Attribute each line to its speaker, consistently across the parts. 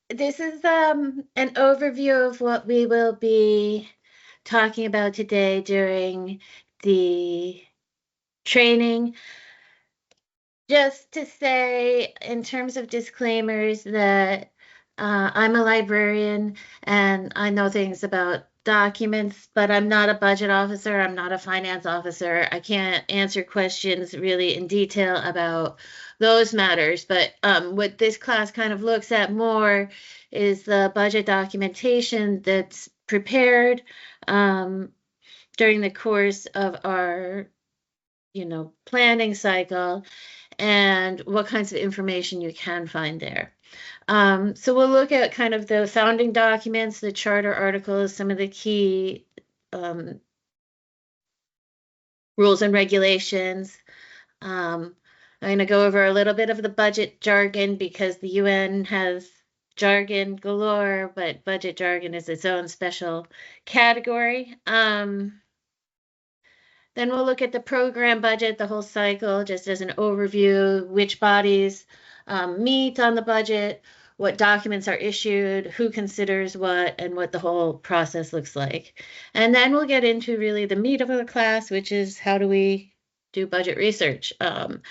Speaker 1: this is an overview of what we will be talking about today during the training. Just to say, in terms of disclaimers, that I'm a librarian and I know things about documents, but I'm not a budget officer. I'm not a finance officer. I can't answer questions really in detail about those matters. But what this class kind of looks at more is the budget documentation that's prepared um, during the course of our, planning cycle and what kinds of information you can find there. So we'll look at kind of the founding documents, the charter articles, some of the key um, rules and regulations. I'm going to go over a little bit of the budget jargon because the UN has jargon galore, but budget jargon is its own special category. Then we'll look at the program budget, the whole cycle, just as an overview, which bodies meet on the budget, what documents are issued, who considers what, and what the whole process looks like. And then we'll get into really the meat of the class, which is how do we do budget research. And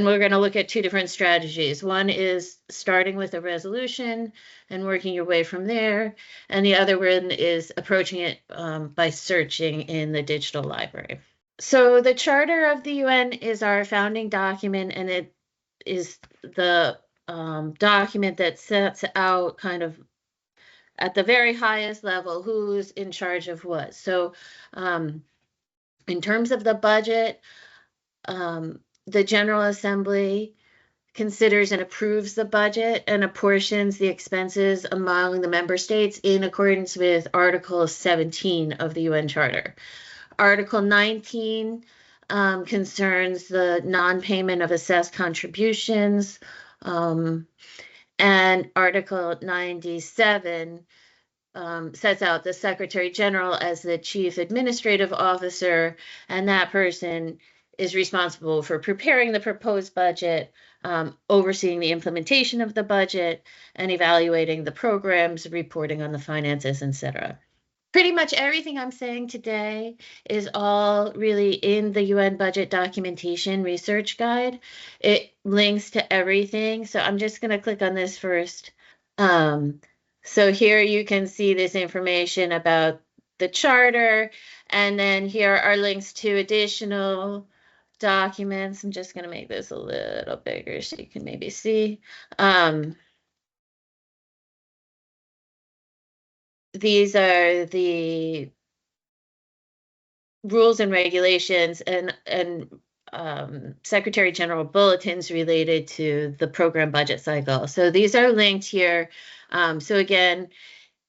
Speaker 1: we're going to look at two different strategies. One is starting with a resolution and working your way from there. And the other one is approaching it by searching in the digital library. So the Charter of the UN is our founding document, and it is the document that sets out kind of at the very highest level who's in charge of what. So in terms of the budget, the General Assembly considers and approves the budget and apportions the expenses among the member states in accordance with Article 17 of the UN Charter. Article 19 concerns the non-payment of assessed contributions, and Article 97 sets out the Secretary General as the Chief Administrative Officer, and that person is responsible for preparing the proposed budget, overseeing the implementation of the budget, and evaluating the programs, reporting on the finances, etc. Pretty much everything I'm saying today is all really in the UN budget documentation research guide. It links to everything. So I'm just going to click on this first. Um, so here you can see this information about the charter, and then here are links to additional documents. I'm just going to make this a little bigger so you can maybe see. These are the rules and regulations and Secretary General bulletins related to the program budget cycle. So these are linked here. So again,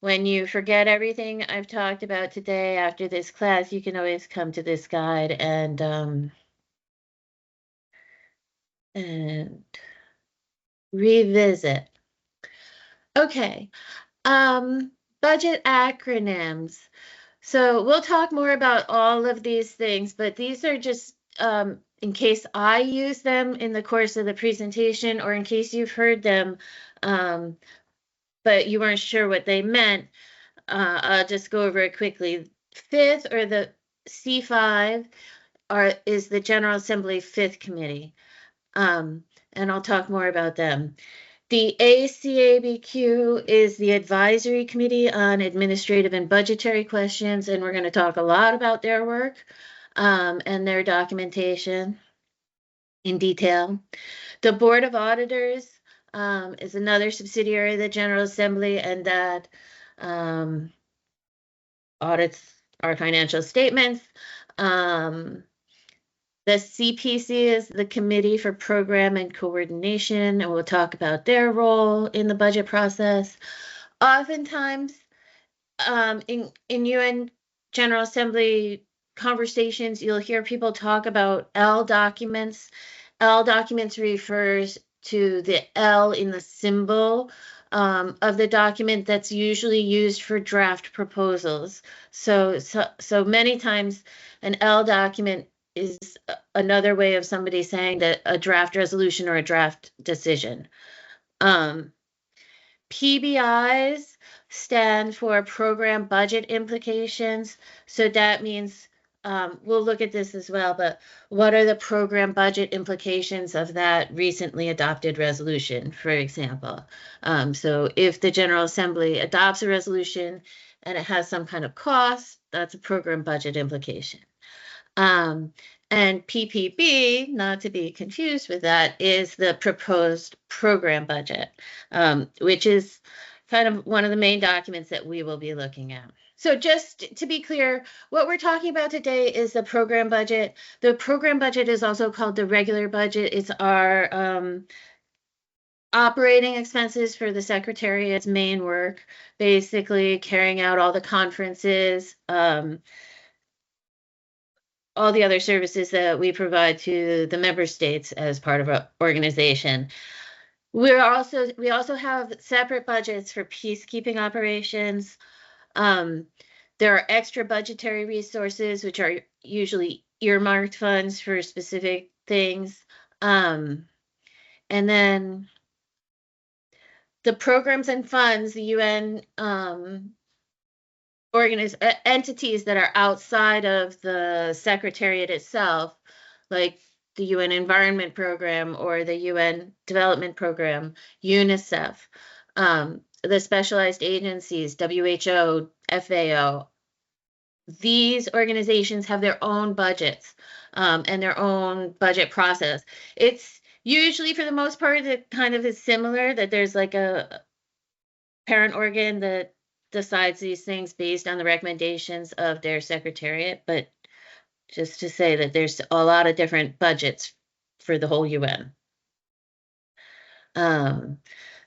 Speaker 1: when you forget everything I've talked about today after this class, you can always come to this guide and revisit. Okay, budget acronyms. So we'll talk more about all of these things, but these are just in case I use them in the course of the presentation or in case you've heard them, um, but you weren't sure what they meant. I'll just go over it quickly. Fifth, or the C5, is the General Assembly Fifth Committee, and I'll talk more about them. The ACABQ is the Advisory Committee on Administrative and Budgetary Questions, and we're going to talk a lot about their work and their documentation in detail. The Board of Auditors is another subsidiary of the General Assembly, and that audits our financial statements. The CPC is the Committee for Program and Coordination, and we'll talk about their role in the budget process. Oftentimes, in UN General Assembly conversations, you'll hear people talk about L documents. L documents refers to the L in the symbol of the document that's usually used for draft proposals. So many times an L document is another way of somebody saying that a draft resolution or a draft decision. PBIs stand for program budget implications. So that means we'll look at this as well, but what are the program budget implications of that recently adopted resolution, for example? So if the General Assembly adopts a resolution and it has some kind of cost, that's a program budget implication. And PPB, not to be confused with that, is the proposed program budget, which is kind of one of the main documents that we will be looking at. So just to be clear, what we're talking about today is the program budget. The program budget is also called the regular budget. It's our operating expenses for the Secretariat's main work, basically carrying out all the conferences, all the other services that we provide to the member states as part of our organization. We also have separate budgets for peacekeeping operations. There are extra budgetary resources, which are usually earmarked funds for specific things. And then the programs and funds, the UN entities that are outside of the Secretariat itself, like the UN Environment Program or the UN Development Program, UNICEF, the specialized agencies, WHO, FAO, these organizations have their own budgets and their own budget process. It's usually, for the most part, it kind of is similar, that there's like a parent organ that decides these things based on the recommendations of their secretariat, but just to say that there's a lot of different budgets for the whole UN.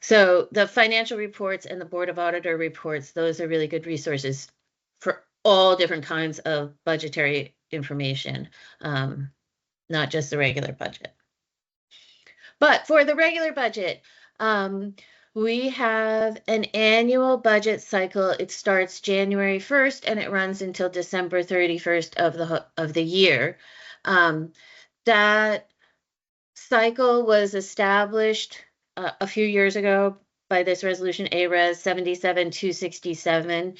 Speaker 1: So the financial reports and the Board of Auditor reports, those are really good resources for all different kinds of budgetary information, not just the regular budget. But for the regular budget, we have an annual budget cycle. It starts January 1st and it runs until December 31st of the year. That cycle was established a few years ago by this resolution, ARES 77-267,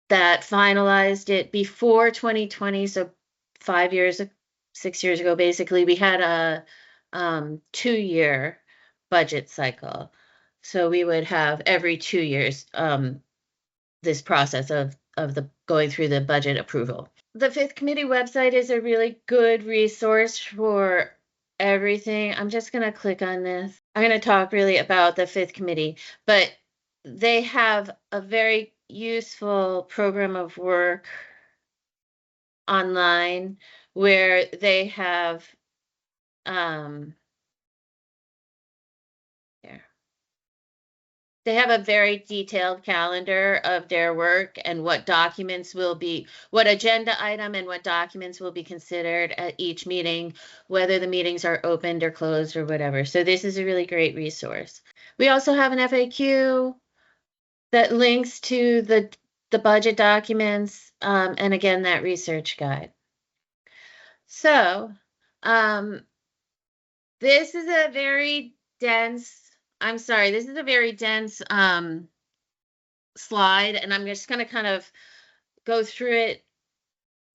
Speaker 1: that finalized it before 2020. So 6 years ago, basically, we had a 2-year budget cycle. So we would have every 2 years this process of the going through the budget approval. The Fifth Committee website is a really good resource for everything. I'm just going to click on this. I'm going to talk really about the Fifth Committee, but they have a very useful program of work online where they have they have a very detailed calendar of their work and what agenda item and what documents will be considered at each meeting, whether the meetings are opened or closed or whatever. So this is a really great resource. We also have an FAQ that links to the budget documents, and again, that research guide. So this is a very dense slide, and I'm just going to kind of go through it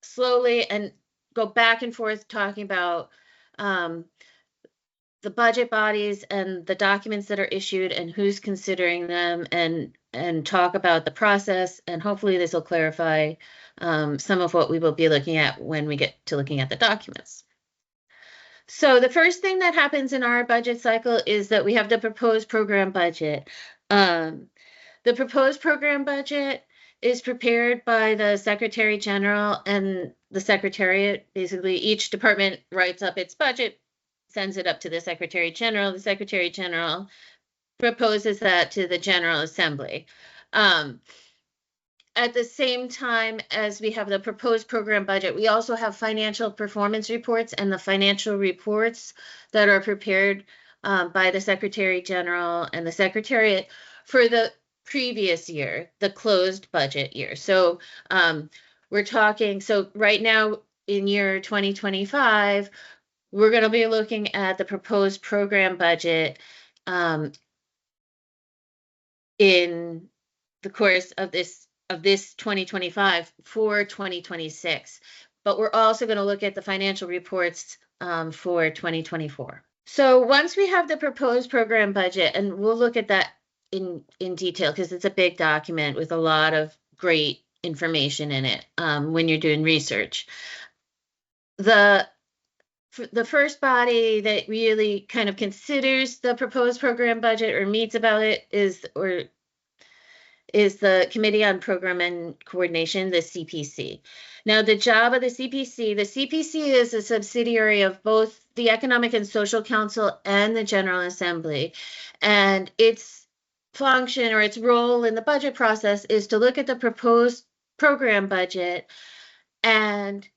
Speaker 1: slowly and go back and forth talking about the budget bodies and the documents that are issued and who's considering them, and talk about the process, and hopefully this will clarify some of what we will be looking at when we get to looking at the documents. So the first thing that happens in our budget cycle is that we have the proposed program budget. The proposed program budget is prepared by the Secretary General and the Secretariat. Basically, each department writes up its budget, sends it up to the Secretary General. The Secretary General proposes that to the General Assembly. At the same time as we have the proposed program budget, we also have financial performance reports, and the financial reports that are prepared by the Secretary General and the Secretariat for the previous year, the closed budget year. So we're talking, so right now in year 2025, we're going to be looking at the proposed program budget in the course of this 2025 for 2026. But we're also going to look at the financial reports for 2024. So once we have the proposed program budget, and we'll look at that in detail because it's a big document with a lot of great information in it when you're doing research. The first body that really kind of considers the proposed program budget or meets about it is the Committee on Program and Coordination, the CPC. Now, the job of the CPC is a subsidiary of both the Economic and Social Council and the General Assembly. And its function or its role in the budget process is to look at the proposed program budget and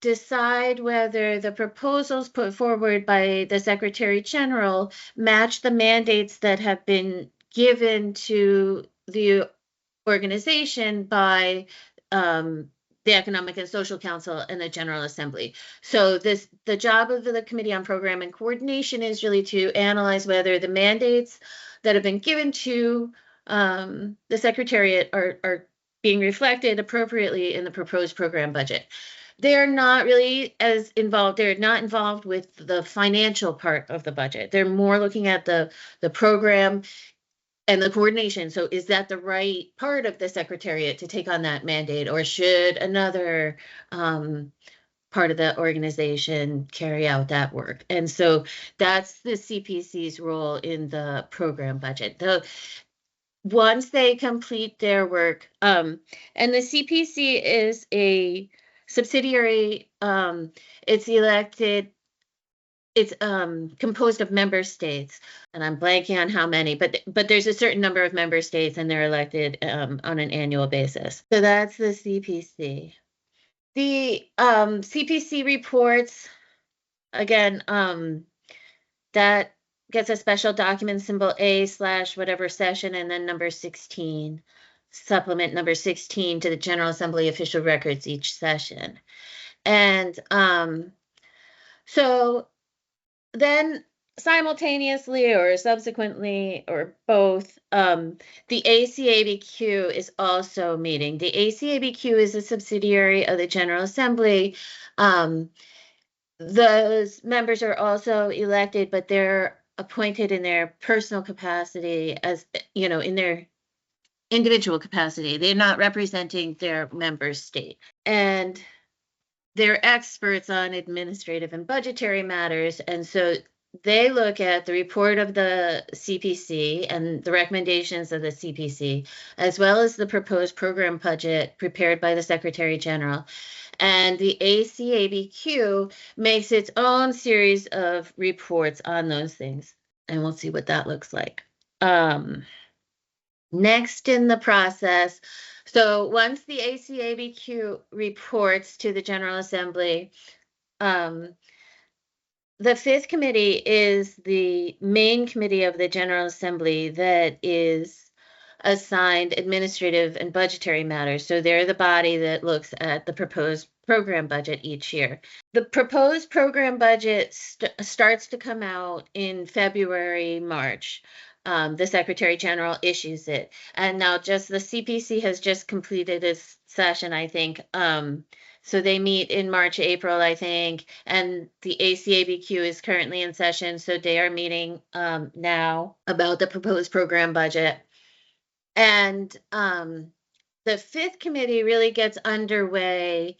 Speaker 1: decide whether the proposals put forward by the Secretary General match the mandates that have been given to the organization by the Economic and Social Council and the General Assembly. So the job of the Committee on Program and Coordination is really to analyze whether the mandates that have been given to the Secretariat are being reflected appropriately in the proposed program budget. They're not really as involved. They're not involved with the financial part of the budget. They're more looking at the program and the coordination. So is that the right part of the Secretariat to take on that mandate, or should another part of the organization carry out that work? And so that's the CPC's role in the program budget. Once they complete their work, and the CPC is a subsidiary, it's elected, it's composed of member states, and I'm blanking on how many, but there's a certain number of member states and they're elected on an annual basis. So that's the CPC. The CPC reports, again, that gets a special document symbol A/whatever session, and then number 16, supplement number 16 to the General Assembly official records each session. And so then simultaneously or subsequently or both, the ACABQ is also meeting. The ACABQ is a subsidiary of the General Assembly. Those members are also elected, but they're appointed in their personal capacity, as in their individual capacity. They're not representing their member state, and they're experts on administrative and budgetary matters. And so they look at the report of the CPC and the recommendations of the CPC, as well as the proposed program budget prepared by the Secretary General. And the ACABQ makes its own series of reports on those things. And we'll see what that looks like. Next in the process, so once the ACABQ reports to the General Assembly, the fifth committee is the main committee of the General Assembly that is assigned administrative and budgetary matters. So they're the body that looks at the proposed program budget each year. The proposed program budget starts to come out in February, March. The Secretary General issues it. And now just the CPC has just completed its session, I think. So they meet in March, April, I think, and the ACABQ is currently in session. So they are meeting now about the proposed program budget. And the fifth committee really gets underway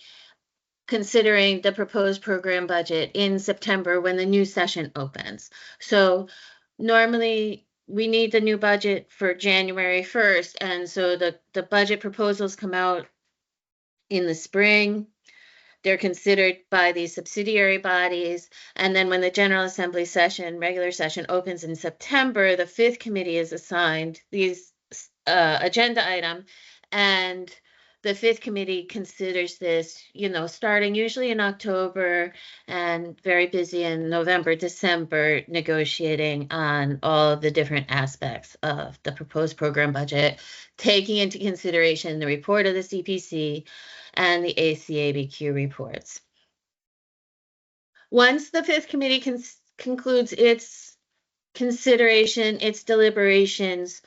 Speaker 1: considering the proposed program budget in September when the new session opens. So normally we need the new budget for January 1st. And so the budget proposals come out in the spring. They're considered by these subsidiary bodies. And then when the General Assembly session, regular session, opens in September, the fifth committee is assigned these agenda item. And the fifth committee considers this, starting usually in October and very busy in November, December, negotiating on all of the different aspects of the proposed program budget, taking into consideration the report of the CPC and the ACABQ reports. Once the fifth committee concludes its consideration, its deliberations.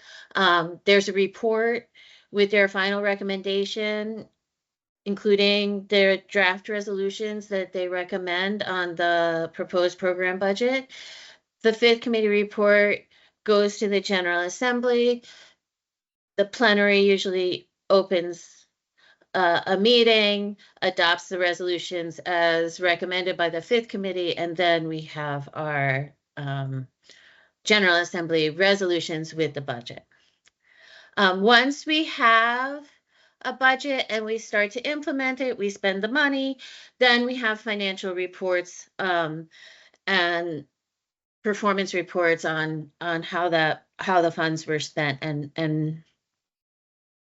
Speaker 1: There's a report with their final recommendation, including their draft resolutions that they recommend on the proposed program budget. The fifth committee report goes to the General Assembly. The plenary usually opens a meeting, adopts the resolutions as recommended by the fifth committee, and then we have our General Assembly resolutions with the budget. Once we have a budget and we start to implement it, we spend the money, then we have financial reports and performance reports on how the funds were spent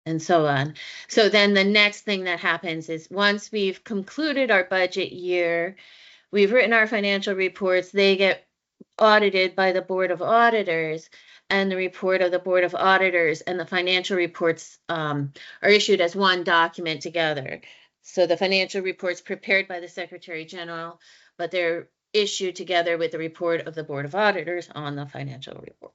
Speaker 1: and so on. So then the next thing that happens is once we've concluded our budget year, we've written our financial reports, they get audited by the Board of Auditors, and the report of the Board of Auditors and the financial reports are issued as one document together. So the financial reports prepared by the Secretary General, but they're issued together with the report of the Board of Auditors on the financial report.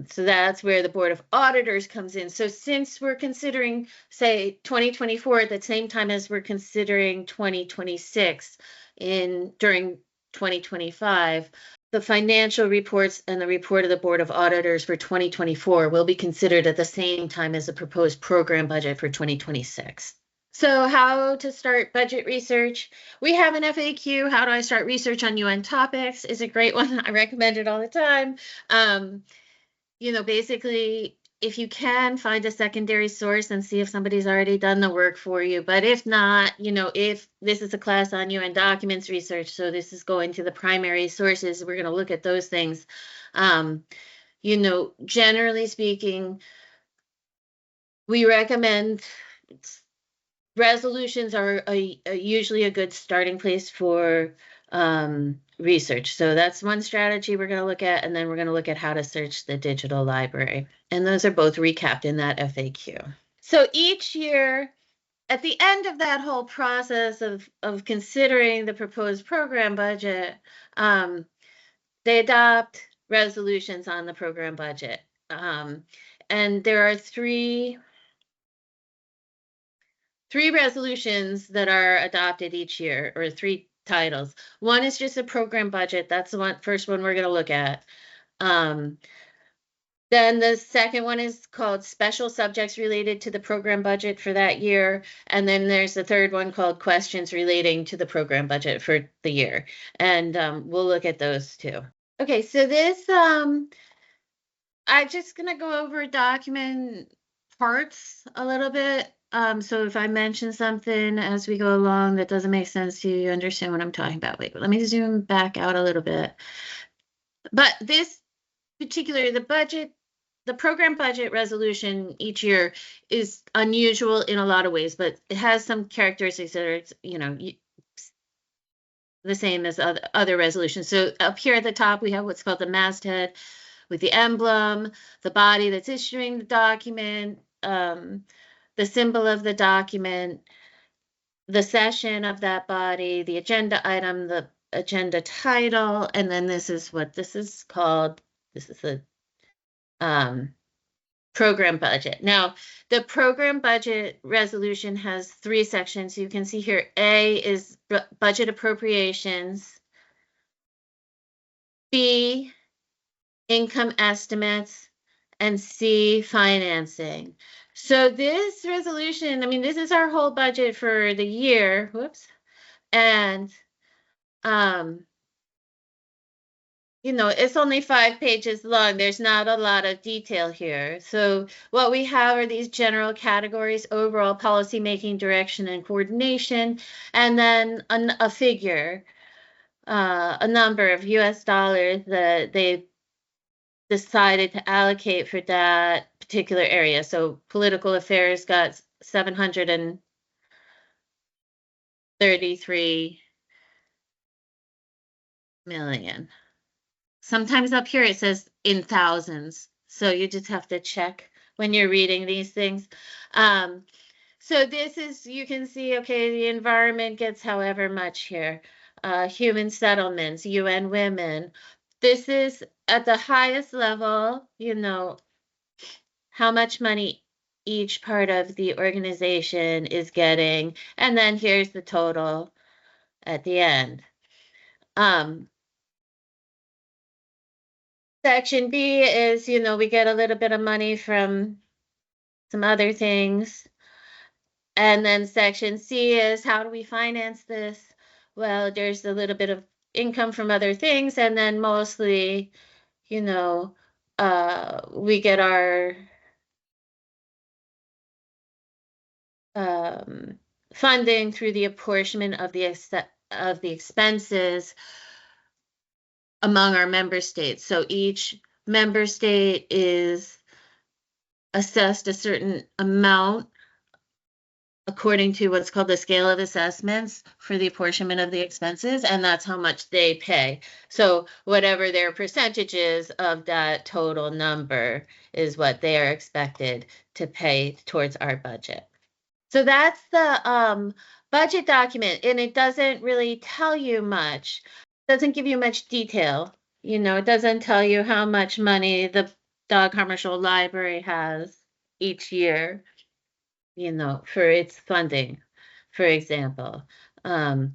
Speaker 1: So that's where the Board of Auditors comes in. So since we're considering, say, 2024 at the same time as we're considering 2026 during 2025, the financial reports and the report of the Board of Auditors for 2024 will be considered at the same time as the proposed program budget for 2026. So how to start budget research. We have an FAQ, how do I start research on UN topics, is a great one. I recommend it all the time. Basically, if you can, find a secondary source and see if somebody's already done the work for you. But if not, if this is a class on UN documents research, so this is going to the primary sources, we're going to look at those things. Generally speaking, we recommend resolutions are usually a good starting place for research. So that's one strategy we're going to look at, and then we're going to look at how to search the digital library. And those are both recapped in that FAQ. So each year, at the end of that whole process of considering the proposed program budget, they adopt resolutions on the program budget. And there are three resolutions that are adopted each year, or three titles. One is just a program budget. That's the first one we're going to look at. Then the second one is called special subjects related to the program budget for that year. And then there's the third one called questions relating to the program budget for the year. And we'll look at those too. Okay, so this, I'm just going to go over document parts a little bit. So if I mention something as we go along that doesn't make sense to you, you understand what I'm talking about. Wait, let me zoom back out a little bit. But this particular, the program budget resolution each year is unusual in a lot of ways, but it has some characteristics that are, the same as other resolutions. So up here at the top, we have what's called the masthead with the emblem, the body that's issuing the document, the symbol of the document, the session of that body, the agenda item, the agenda title, and then this is what this is called. This is the program budget. Now, the program budget resolution has three sections. You can see here, A is budget appropriations, B, income estimates, and C, financing. So this resolution, this is our whole budget for the year. Whoops. And, it's only 5 pages long. There's not a lot of detail here. So what we have are these general categories: overall policy making, direction, and coordination, and then a figure, a number of US dollars that they decided to allocate for that particular area. So political affairs got 733 million. Sometimes up here it says in thousands, so you just have to check when you're reading these things. So this is, you can see, okay, the environment gets however much here. Human settlements, UN Women. This is at the highest level, how much money each part of the organization is getting, and then here's the total at the end. Section B is, we get a little bit of money from some other things. And then section C is, how do we finance this? Well, there's a little bit of income from other things, and then mostly, we get our funding through the apportionment of the expenses among our member states. So each member state is assessed a certain amount according to what's called the scale of assessments for the apportionment of the expenses, and that's how much they pay. So whatever their percentage is of that total number is what they are expected to pay towards our budget. So that's the budget document, and it doesn't really tell you much. It doesn't give you much detail. It doesn't tell you how much money the Dag Hammarskjöld Library has each year, for its funding, for example. But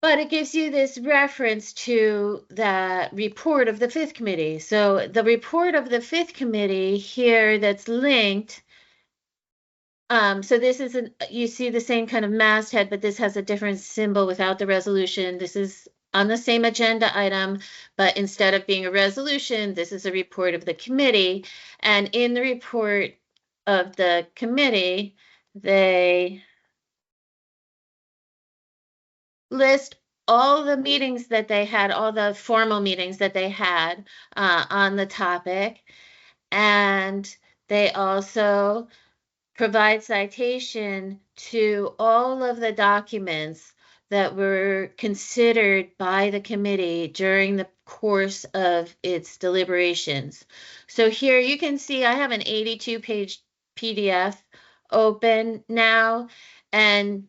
Speaker 1: it gives you this reference to that report of the Fifth Committee. So the report of the Fifth Committee here that's linked. So this is you see the same kind of masthead, but this has a different symbol without the resolution. This is on the same agenda item, but instead of being a resolution, this is a report of the committee. And in the report of the committee, they list all the meetings that they had, all the formal meetings that they had on the topic. And they also provide citation to all of the documents that were considered by the committee during the course of its deliberations. So here you can see I have an 82-page PDF open now, and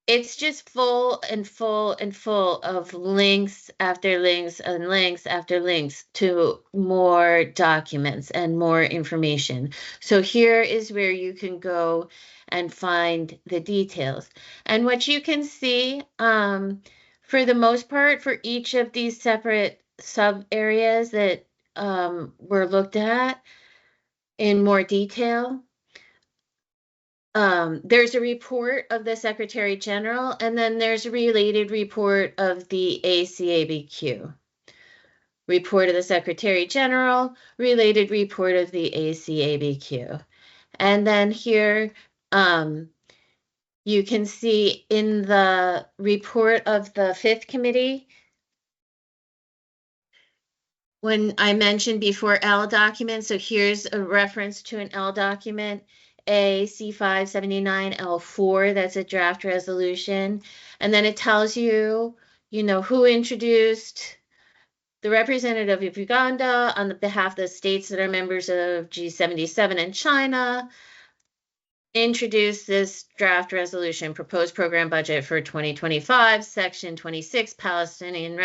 Speaker 1: it's just full and full and full of links after links and links after links to more documents and more information. So here is where you can go and find the details. And what you can see, for the most part, for each of these separate sub areas that were looked at in more detail, there's a report of the Secretary General, and then there's a related report of the ACABQ. Report of the Secretary General, related report of the ACABQ. And then here, you can see in the report of the Fifth Committee, when I mentioned before L document, so here's a reference to an L document, AC579L4, that's a draft resolution. And then it tells you, who introduced the representative of Uganda on the behalf of the states that are members of G77 and China, introduced this draft resolution, proposed program budget for 2025, section 26, Palestine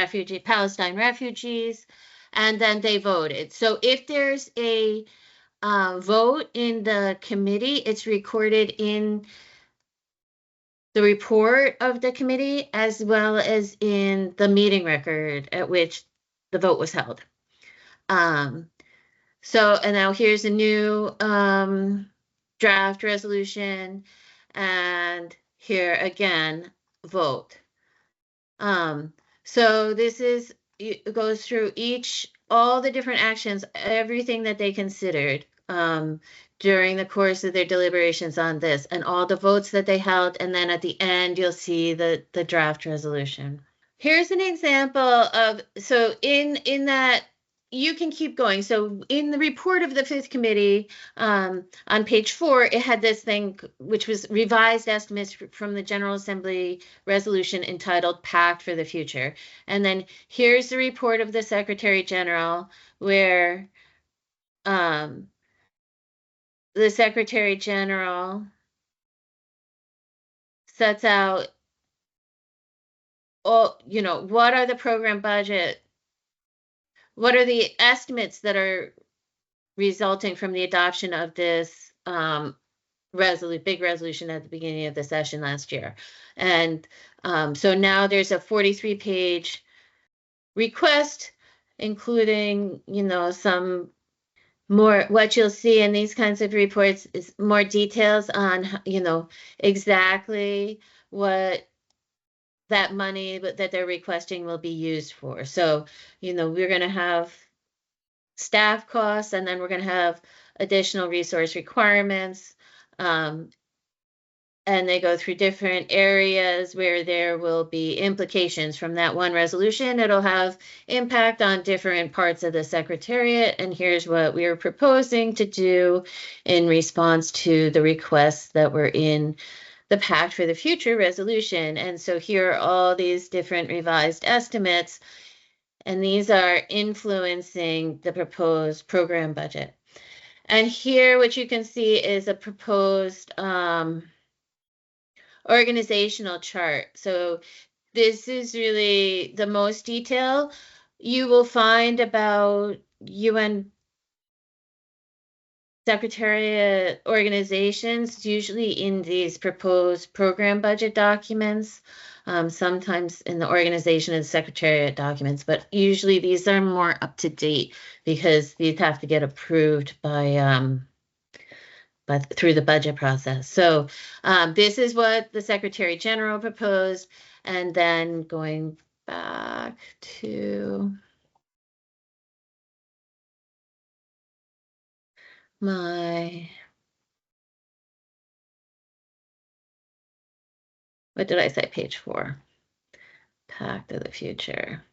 Speaker 1: refugees, and then they voted. So if there's a vote in the committee, it's recorded in the report of the committee as well as in the meeting record at which the vote was held. So, and now here's a new draft resolution, and here again, vote. So this it goes through all the different actions, everything that they considered during the course of their deliberations on this, and all the votes that they held, and then at the end you'll see the draft resolution. Here's an example of, so in that, you can keep going. So in the report of the Fifth Committee, on page 4, it had this thing, which was revised estimates from the General Assembly resolution entitled Pact for the Future. And then here's the report of the Secretary General, where the Secretary General sets out, what are the program budget what are the estimates that are resulting from the adoption of this big resolution at the beginning of the session last year. And so now there's a 43-page request, including, some more, what you'll see in these kinds of reports is more details on, exactly what that money that they're requesting will be used for. So, we're going to have staff costs, and then we're going to have additional resource requirements. And they go through different areas where there will be implications from that one resolution. It'll have impact on different parts of the Secretariat. And here's what we are proposing to do in response to the requests that were in the Pact for the Future resolution. And so here are all these different revised estimates, and these are influencing the proposed program budget. And here, what you can see is a proposed organizational chart. So this is really the most detail you will find about UN Secretariat organizations, usually in these proposed program budget documents, sometimes in the organization and Secretariat documents, but usually these are more up to date because these have to get approved but through the budget process. So this is what the Secretary General proposed, and then going back to my, what did I say, page 4, Pact of the Future.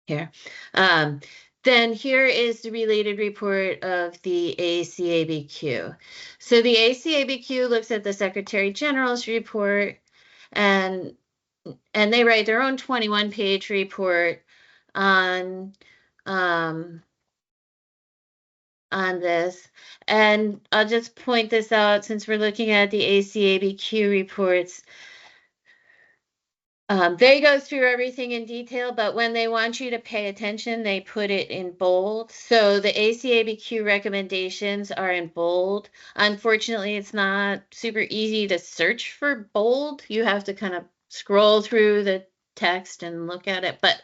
Speaker 1: Here. Then here is the related report of the ACABQ. So the ACABQ looks at the Secretary General's report, and they write their own 21-page report on this. And I'll just point this out since we're looking at the ACABQ reports. They go through everything in detail, but when they want you to pay attention, they put it in bold. So the ACABQ recommendations are in bold. Unfortunately, it's not super easy to search for bold. You have to kind of scroll through the text and look at it. But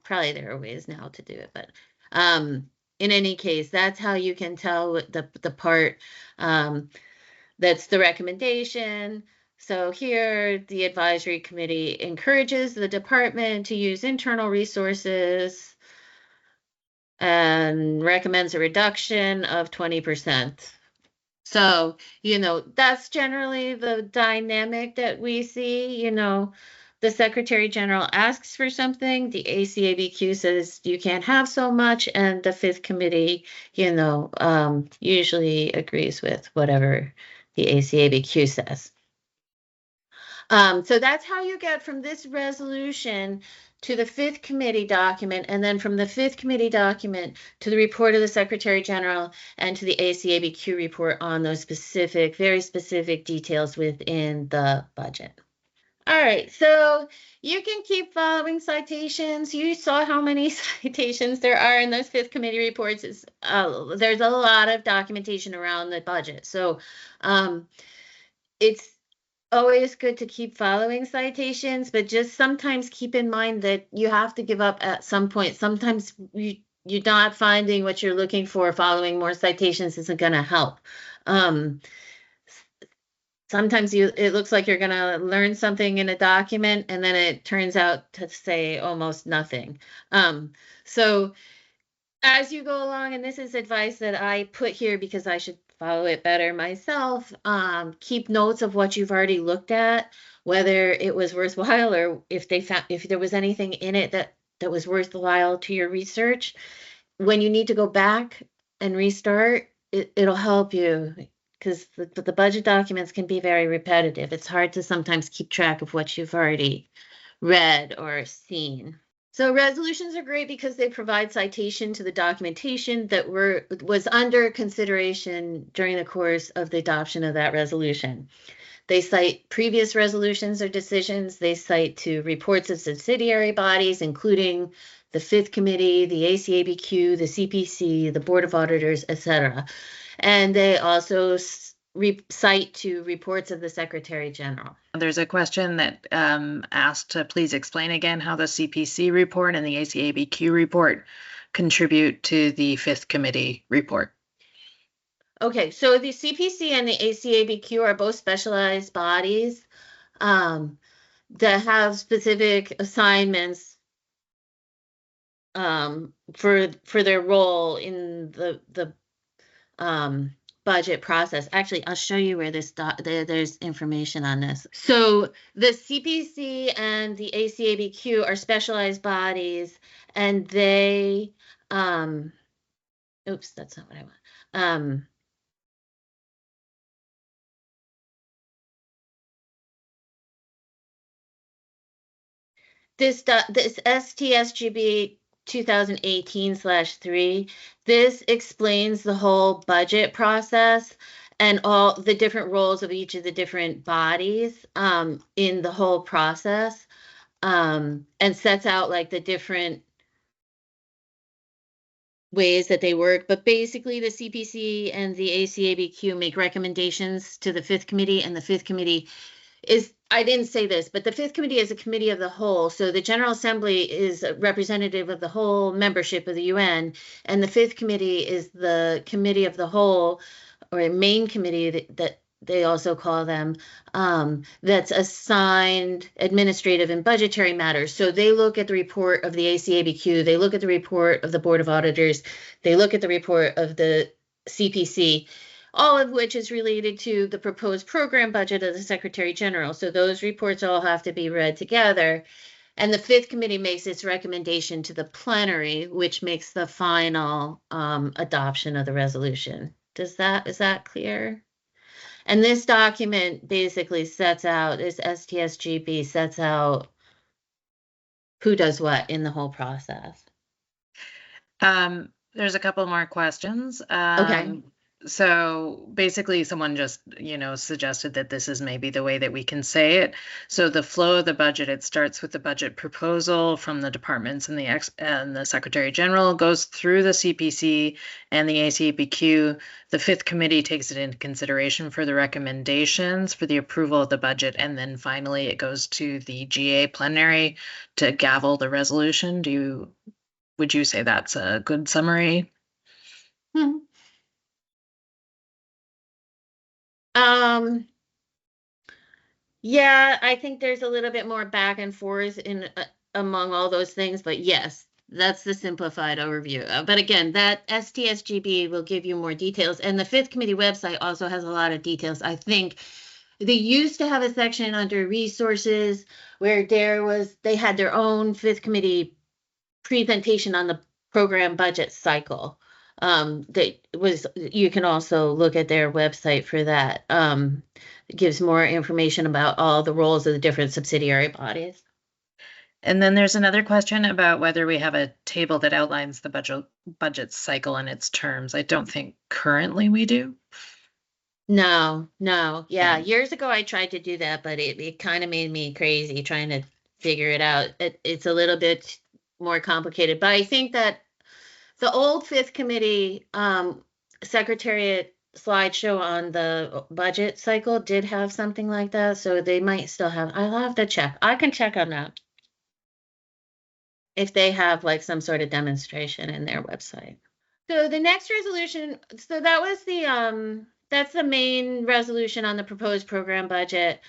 Speaker 1: probably there are ways now to do it. But in any case, that's how you can tell the part that's the recommendation. So here, the advisory committee encourages the department to use internal resources and recommends a reduction of 20%. So, that's generally the dynamic that we see. The Secretary General asks for something, the ACABQ says you can't have so much, and the Fifth Committee, usually agrees with whatever the ACABQ says. So that's how you get from this resolution to the Fifth Committee document, and then from the Fifth Committee document to the report of the Secretary General and to the ACABQ report on those very specific details within the budget. All right, so you can keep following citations. You saw how many citations there are in those Fifth Committee reports. There's a lot of documentation around the budget. So it's always good to keep following citations, but just sometimes keep in mind that you have to give up at some point. Sometimes you're not finding what you're looking for. Following more citations isn't going to help. Sometimes it looks like you're going to learn something in a document, and then it turns out to say almost nothing. So as you go along, and this is advice that I put here because I should follow it better myself, keep notes of what you've already looked at, whether it was worthwhile or if there was anything in it that was worthwhile to your research. When you need to go back and restart, it'll help you, because the budget documents can be very repetitive. It's hard to sometimes keep track of what you've already read or seen. So resolutions are great because they provide citation to the documentation that was under consideration during the course of the adoption of that resolution. They cite previous resolutions or decisions. They cite to reports of subsidiary bodies, including the Fifth Committee, the ACABQ, the CPC, the Board of Auditors, etc. And they also cite to reports of the Secretary General.
Speaker 2: There's a question that asked to please explain again how the CPC report and the ACABQ report contribute to the Fifth Committee report.
Speaker 1: Okay, so the CPC and the ACABQ are both specialized bodies that have specific assignments for their role in the budget process. Actually, I'll show you where there's information on this. So the CPC and the ACABQ are specialized bodies, and they oops, that's not what I want. This STSGB 2018/3, this explains the whole budget process and all the different roles of each of the different bodies in the whole process, and sets out like the different ways that they work. But basically the CPC and the ACABQ make recommendations to the Fifth Committee, and the Fifth Committee is, I didn't say this, but the Fifth Committee is a committee of the whole. So the General Assembly is a representative of the whole membership of the UN, and the Fifth Committee is the committee of the whole, or a main committee that they also call them, that's assigned administrative and budgetary matters. So they look at the report of the ACABQ, they look at the report of the Board of Auditors, they look at the report of the CPC, all of which is related to the proposed program budget of the Secretary General. So those reports all have to be read together. And the Fifth Committee makes its recommendation to the plenary, which makes the final adoption of the resolution. Is that clear? And this document basically sets out, this STSGB sets out who does what in the whole process.
Speaker 2: There's a couple more questions.
Speaker 1: Okay.
Speaker 2: So basically someone just, suggested that this is maybe the way that we can say it. So the flow of the budget, it starts with the budget proposal from the departments and the Secretary General, goes through the CPC and the ACABQ. The Fifth Committee takes it into consideration for the recommendations for the approval of the budget. And then finally it goes to the GA plenary to gavel the resolution. Would you say that's a good summary?
Speaker 1: Yeah, I think there's a little bit more back and forth among all those things, but yes, that's the simplified overview. But again, that STSGB will give you more details, and the Fifth Committee website also has a lot of details. I think they used to have a section under resources where they had their own Fifth Committee presentation on the program budget cycle. You can also look at their website for that. It gives more information about all the roles of the different subsidiary bodies.
Speaker 2: And then there's another question about whether we have a table that outlines the budget cycle and its terms. I don't think currently we do.
Speaker 1: No. Yeah, years ago I tried to do that, but it kind of made me crazy trying to figure it out. It's a little bit more complicated, but I think that the old Fifth Committee Secretariat slideshow on the budget cycle did have something like that, so they might still have. I'll have to check. I can check on that if they have like some sort of demonstration in their website. So the next resolution, so that was that's the main resolution on the proposed program budget.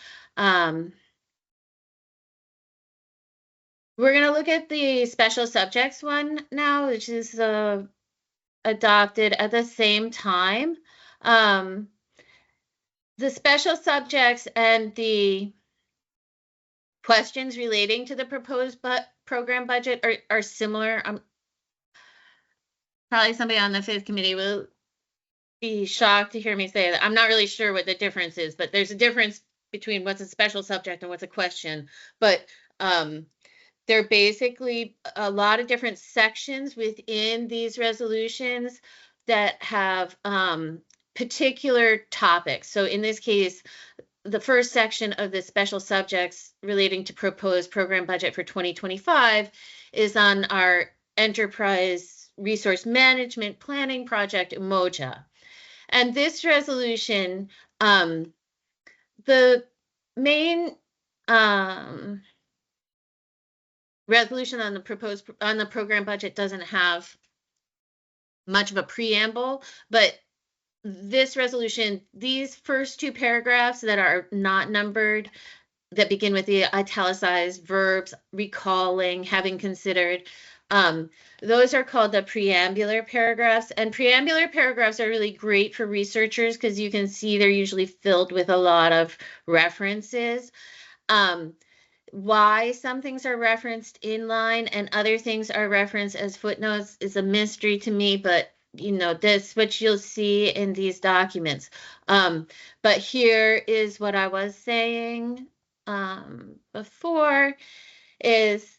Speaker 1: We're going to look at the special subjects one now, which is adopted at the same time. The special subjects and the questions relating to the proposed program budget are similar. Probably somebody on the Fifth Committee will be shocked to hear me say that. I'm not really sure what the difference is, but there's a difference between what's a special subject and what's a question. But they're basically a lot of different sections within these resolutions that have particular topics. So in this case, the first section of the special subjects relating to proposed program budget for 2025 is on our enterprise resource management planning project, Umoja. And this resolution, the main resolution on the program budget doesn't have much of a preamble, but this resolution, these first two paragraphs that are not numbered, that begin with the italicized verbs, recalling, having considered, those are called the preambular paragraphs. And preambular paragraphs are really great for researchers because you can see they're usually filled with a lot of references. Why some things are referenced in line and other things are referenced as footnotes is a mystery to me, but this what you'll see in these documents. But here is what I was saying before, is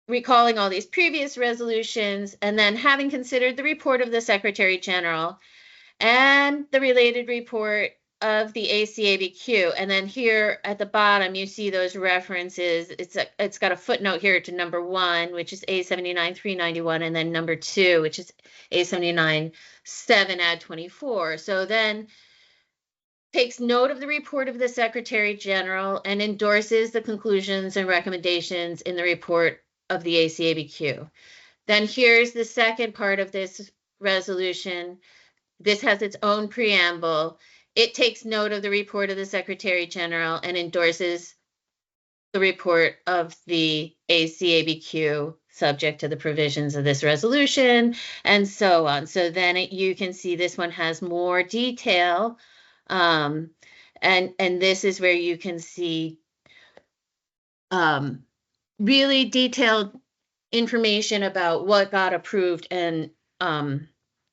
Speaker 1: recalling all these previous resolutions and then having considered the report of the Secretary General and the related report of the ACABQ. And then here at the bottom, you see those references. It's got a footnote here to number 1, which is A79-391, and then number 2, which is A79-7 add 24. So then takes note of the report of the Secretary General and endorses the conclusions and recommendations in the report of the ACABQ. Then here's the second part of this resolution. This has its own preamble. It takes note of the report of the Secretary General and endorses the report of the ACABQ subject to the provisions of this resolution, and so on. So then you can see this one has more detail, and this is where you can see really detailed information about what got approved and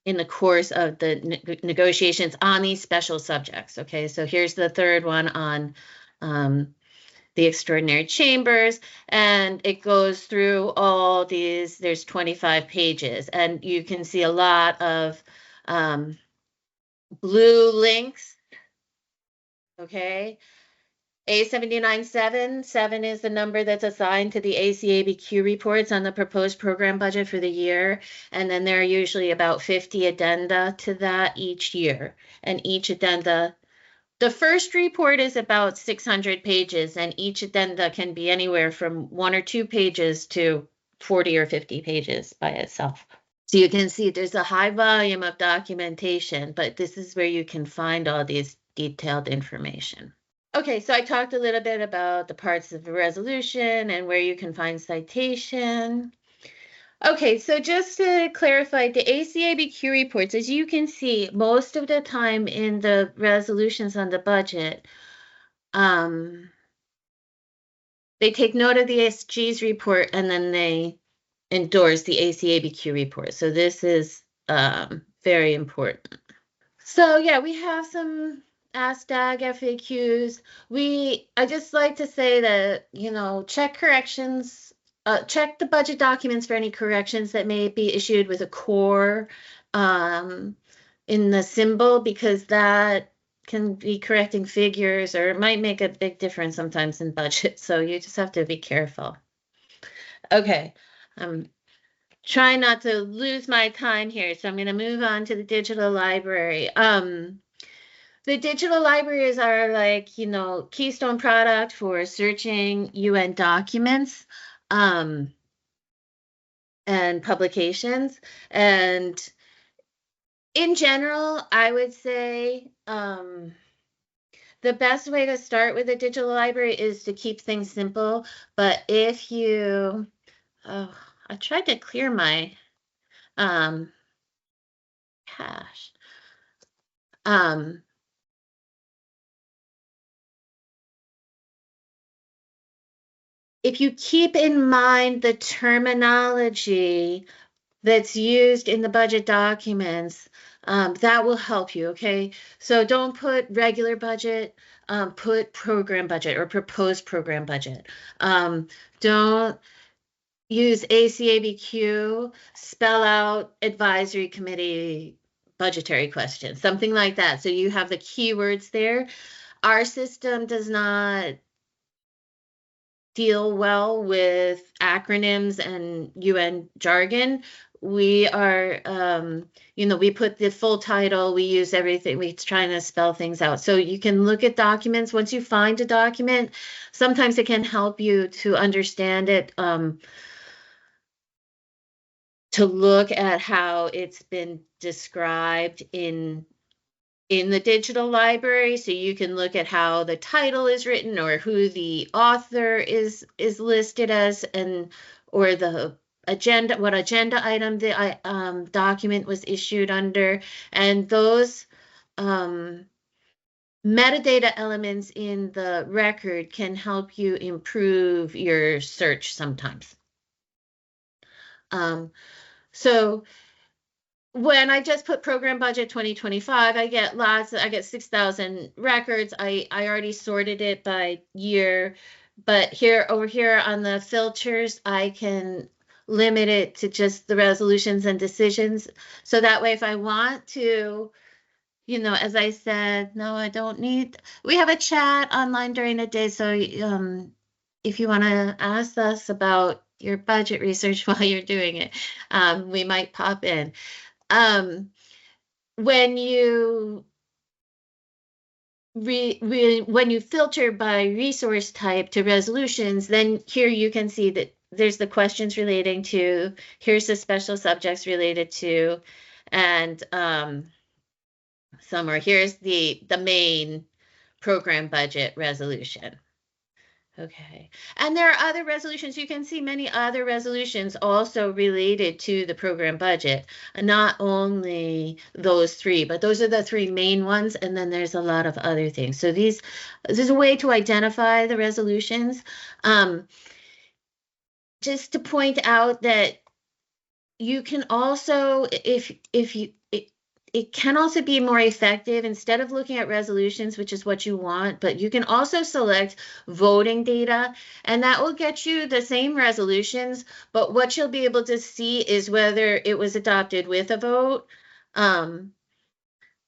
Speaker 1: in the course of the negotiations on these special subjects. Okay, so here's the third one on the extraordinary chambers, and it goes through all these. There's 25 pages, and you can see a lot of blue links. Okay, A79-7 is the number that's assigned to the ACABQ reports on the proposed program budget for the year. And then there are usually about 50 addenda to that each year. And each addenda, the first report is about 600 pages, and each addenda can be anywhere from 1 or 2 pages to 40 or 50 pages by itself. So you can see there's a high volume of documentation, but this is where you can find all these detailed information. Okay, so I talked a little bit about the parts of the resolution and where you can find citation. Okay, so just to clarify, the ACABQ reports, as you can see, most of the time in the resolutions on the budget, they take note of the SG's report and then they endorse the ACABQ report. So this is very important. So yeah, we have some ASDAG FAQs. I just like to say that, check corrections, check the budget documents for any corrections that may be issued with a core in the symbol, because that can be correcting figures, or it might make a big difference sometimes in budget. So you just have to be careful. Okay, I'm trying not to lose my time here, so I'm going to move on to the digital library. The digital libraries are keystone product for searching UN documents and publications. And in general, I would say the best way to start with a digital library is to keep things simple. But if you, I tried to clear my cache. If you keep in mind the terminology that's used in the budget documents, that will help you, okay? So don't put regular budget, put program budget or proposed program budget. Don't use ACABQ, spell out advisory committee budgetary questions, something like that. So you have the keywords there. Our system does not deal well with acronyms and UN jargon. We are, we put the full title, we use everything, we're trying to spell things out. So you can look at documents. Once you find a document, sometimes it can help you to understand it, to look at how it's been described in the digital library, so you can look at how the title is written or who the author is listed as, and or the agenda, what agenda item the document was issued under, and those metadata elements in the record can help you improve your search sometimes. So when I just put program budget 2025, I get 6,000 records. I already sorted it by year, but over here on the filters, I can limit it to just the resolutions and decisions. So that way, if I want to, as I said, no, I don't need, we have a chat online during the day. So if you want to ask us about your budget research while you're doing it, we might pop in. When you when you filter by resource type to resolutions, then here you can see that there's the questions relating to, here's the special subjects related to, and somewhere here's the main program budget resolution. Okay, and there are other resolutions. You can see many other resolutions also related to the program budget, not only those three, but those are the three main ones. And then there's a lot of other things. So this is a way to identify the resolutions. Just to point out that you can also, if you, it can also be more effective instead of looking at resolutions, which is what you want, but you can also select voting data, and that will get you the same resolutions, but what you'll be able to see is whether it was adopted with a vote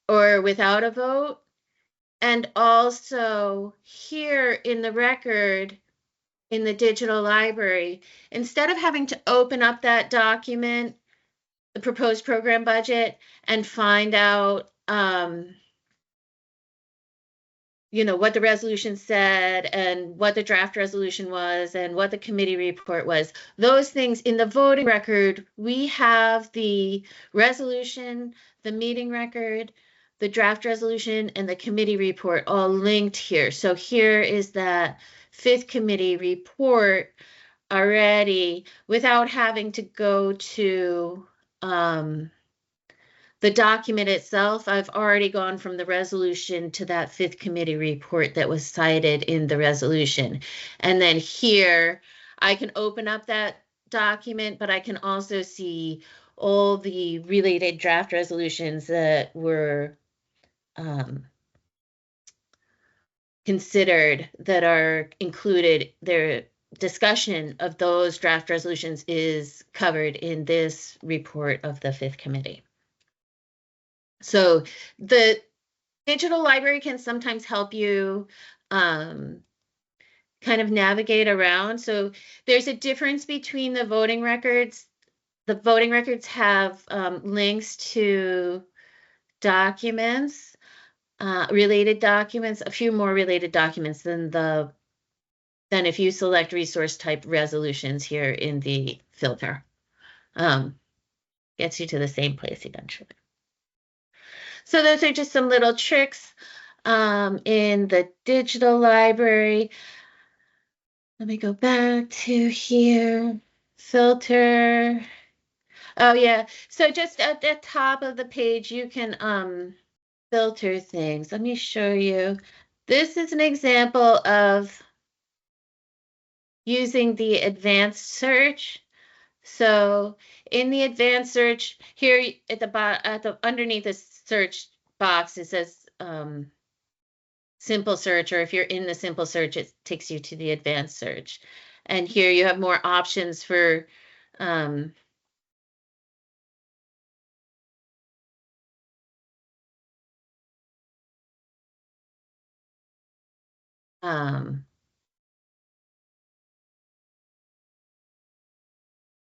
Speaker 1: or without a vote. And also here in the record, in the digital library, instead of having to open up that document, the proposed program budget, and find out what the resolution said and what the draft resolution was and what the committee report was. Those things in the voting record, we have the resolution, the meeting record, the draft resolution, and the committee report all linked here. So here is that fifth committee report already without having to go to the document itself. I've already gone from the resolution to that fifth committee report that was cited in the resolution. And then here, I can open up that document, but I can also see all the related draft resolutions that were considered, that are included. Their discussion of those draft resolutions is covered in this report of the fifth committee. So the digital library can sometimes help you kind of navigate around. So there's a difference between the voting records. The voting records have links to documents, related documents, a few more related documents than if you select resource type resolutions here in the filter. Gets you to the same place eventually. So those are just some little tricks in the digital library. Let me go back to here, filter. Oh yeah, so just at the top of the page, you can filter things. Let me show you. This is an example of using the advanced search. So in the advanced search here at the underneath the search box, it says simple search, or if you're in the simple search, it takes you to the advanced search. And here you have more options for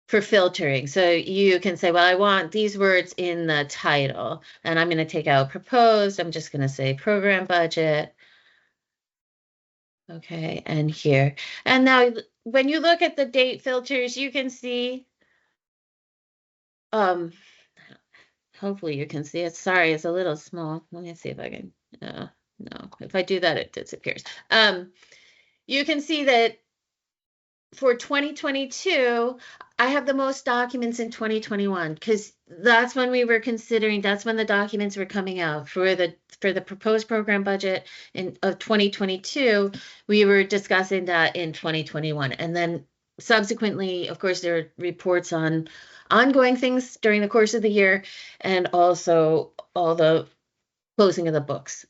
Speaker 1: for filtering. So you can say, well, I want these words in the title, and I'm going to take out proposed. I'm just going to say program budget. Okay, and here. And now when you look at the date filters, you can see, hopefully you can see it. Sorry, it's a little small. Let me see if I can, no, if I do that, it disappears. You can see that for 2022, I have the most documents in 2021 because that's when we were considering, that's when the documents were coming out for the proposed program budget of 2022. We were discussing that in 2021. And then subsequently, of course, there are reports on ongoing things during the course of the year and also all the closing of the books.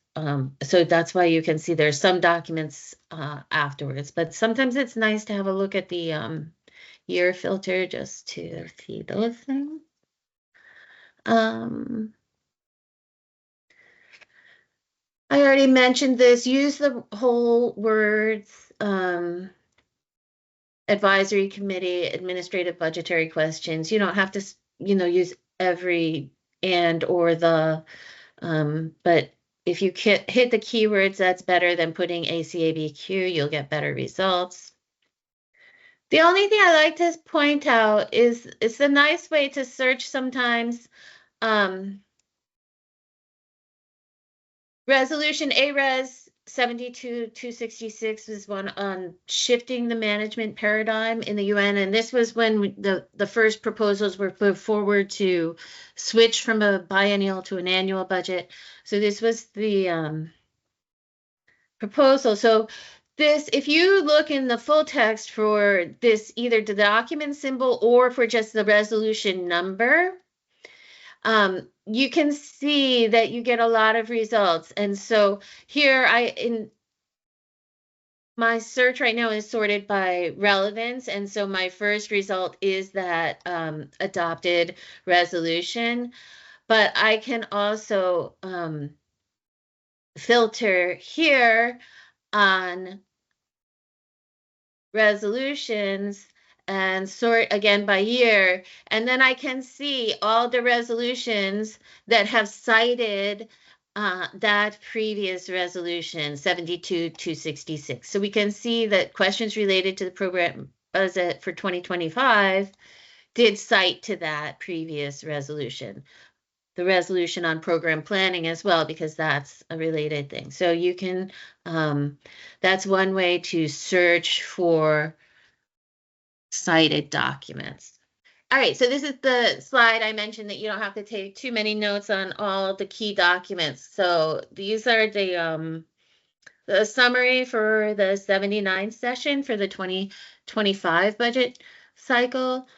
Speaker 1: So that's why you can see there's some documents afterwards, but sometimes it's nice to have a look at the year filter just to see those things. I already mentioned this, use the whole words, advisory committee, administrative budgetary questions. You don't have to, use every and or the, but if you hit the keywords, that's better than putting ACABQ, you'll get better results. The only thing I like to point out is it's a nice way to search sometimes. Resolution ARES 72-266 was one on shifting the management paradigm in the UN, and this was when the first proposals were put forward to switch from a biennial to an annual budget. So this was the proposal. So this, if you look in the full text for this, either the document symbol or for just the resolution number, you can see that you get a lot of results. And so here in my search right now is sorted by relevance. And so my first result is that adopted resolution, but I can also filter here on resolutions and sort again by year, and then I can see all the resolutions that have cited that previous resolution 72-266. So we can see that questions related to the program budget for 2025 did cite to that previous resolution. The resolution on program planning as well, because that's a related thing. So you can, that's one way to search for cited documents. All right, so this is the slide I mentioned that you don't have to take too many notes on all the key documents. So these are the summary for the 79 session for the 2025 budget cycle.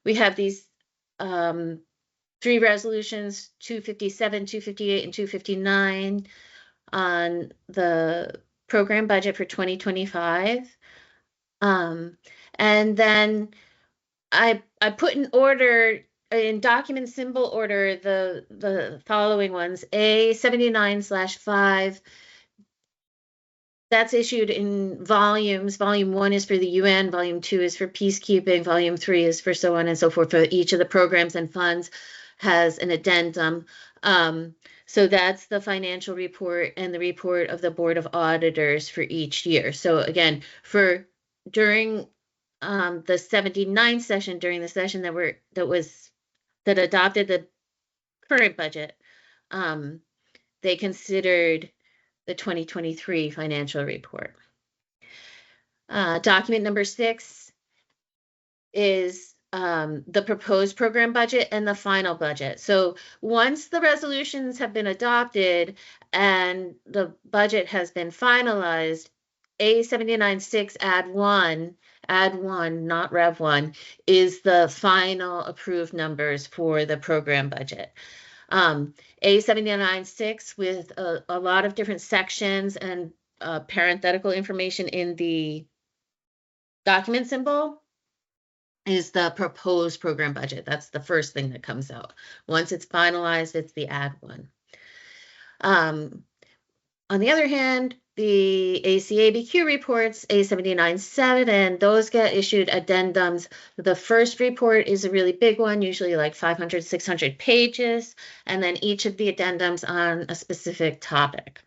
Speaker 1: We have these three resolutions, 257, 258, and 259 on the program budget for 2025. And then I put in order, in document symbol order, the following ones. A79/5, that's issued in volumes. Volume 1 is for the UN, Volume 2 is for peacekeeping, Volume 3 is for so on and so forth. For each of the programs and funds has an addendum. So that's the financial report and the report of the Board of Auditors for each year. So again, for during the 79 session, during the session that adopted the current budget, they considered the 2023 financial report. Document number 6 is the proposed program budget and the final budget. So once the resolutions have been adopted and the budget has been finalized, A79-6 add one, not Rev 1, is the final approved numbers for the program budget. A79-6 with a lot of different sections and parenthetical information in the document symbol is the proposed program budget. That's the first thing that comes out. Once it's finalized, it's the add one. On the other hand, the ACABQ reports, A79-7, and those get issued addendums. The first report is a really big one, usually like 500, 600 pages, and then each of the addendums on a specific topic.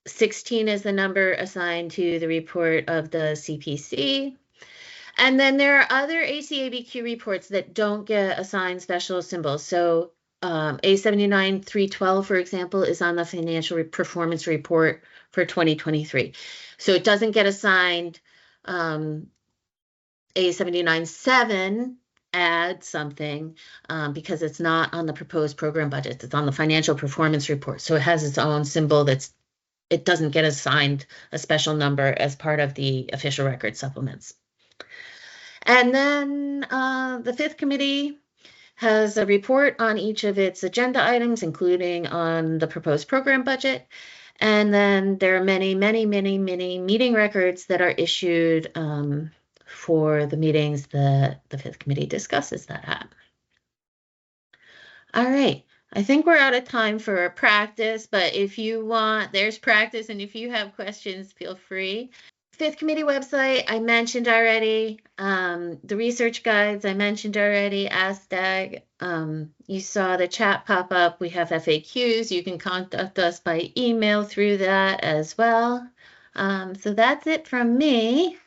Speaker 1: 16 is the number assigned to the report of the CPC. And then there are other ACABQ reports that don't get assigned special symbols. So A79-312, for example, is on the financial performance report for 2023. So it doesn't get assigned A79-7 add something because it's not on the proposed program budget. It's on the financial performance report. So it has its own symbol it doesn't get assigned a special number as part of the official record supplements. And then the fifth committee has a report on each of its agenda items, including on the proposed program budget. And then there are many, many, many, many meeting records that are issued for the meetings that the fifth committee discusses that at. All right. I think we're out of time for practice, but if you want, there's practice, and if you have questions, feel free. Fifth committee website, I mentioned already. The research guides, I mentioned already. ASDAG, you saw the chat pop up. We have FAQs. You can contact us by email through that as well. So that's it from me.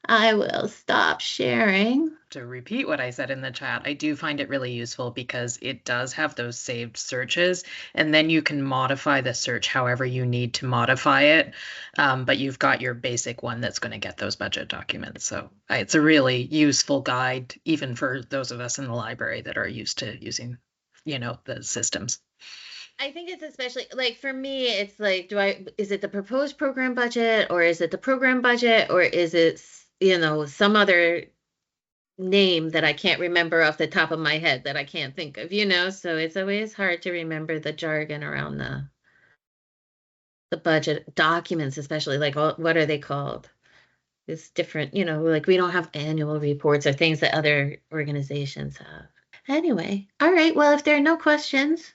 Speaker 1: I will stop sharing.
Speaker 2: To repeat what I said in the chat, I do find it really useful because it does have those saved searches, and then you can modify the search however you need to modify it. But you've got your basic one that's going to get those budget documents. So it's a really useful guide, even for those of us in the library that are used to using, the systems.
Speaker 1: I think it's especially like for me, it's like, is it the proposed program budget, or is it the program budget, or is it, some other name that I can't remember off the top of my head that I can't think of, so it's always hard to remember the jargon around the budget documents, especially like what are they called? It's different, like we don't have annual reports or things that other organizations have. Anyway, all right, well, if there are no questions,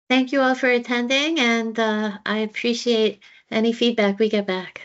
Speaker 1: thank you all for attending, and I appreciate any feedback we get back.